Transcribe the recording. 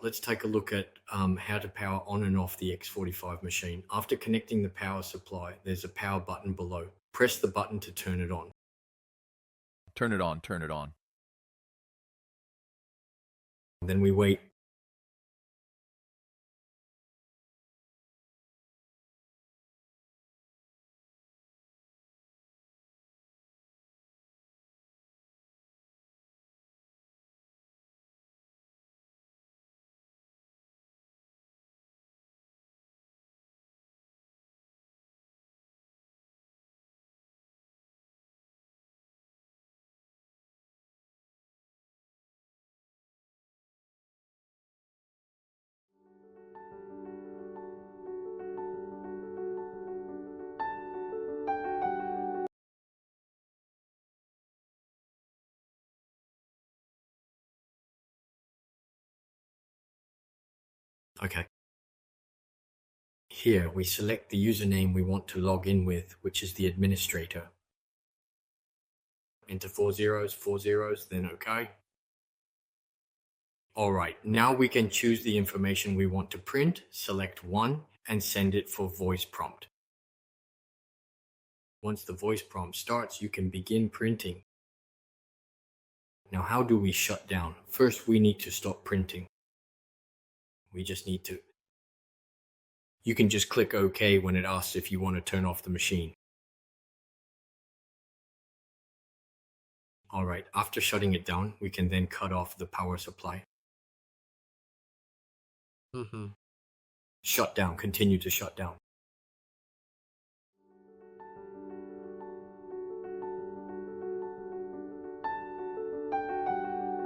let's take a look at how to power on and off the X45 machine. After connecting the power supply, there's a power button below. Press the button to turn it on. Turn it on, turn it on. Then we wait. Okay. Here we select the username we want to log in with, which is the administrator. Enter 4 zeros, then OK. Alright, now we can choose the information we want to print, select one, and send it for voice prompt. Once the voice prompt starts, you can begin printing. Now how do we shut down? First, we need to stop printing. We just need to... You can just click OK when it asks if you want to turn off the machine. Alright, after shutting it down, we can then cut off the power supply. Shut down, continue to shut down.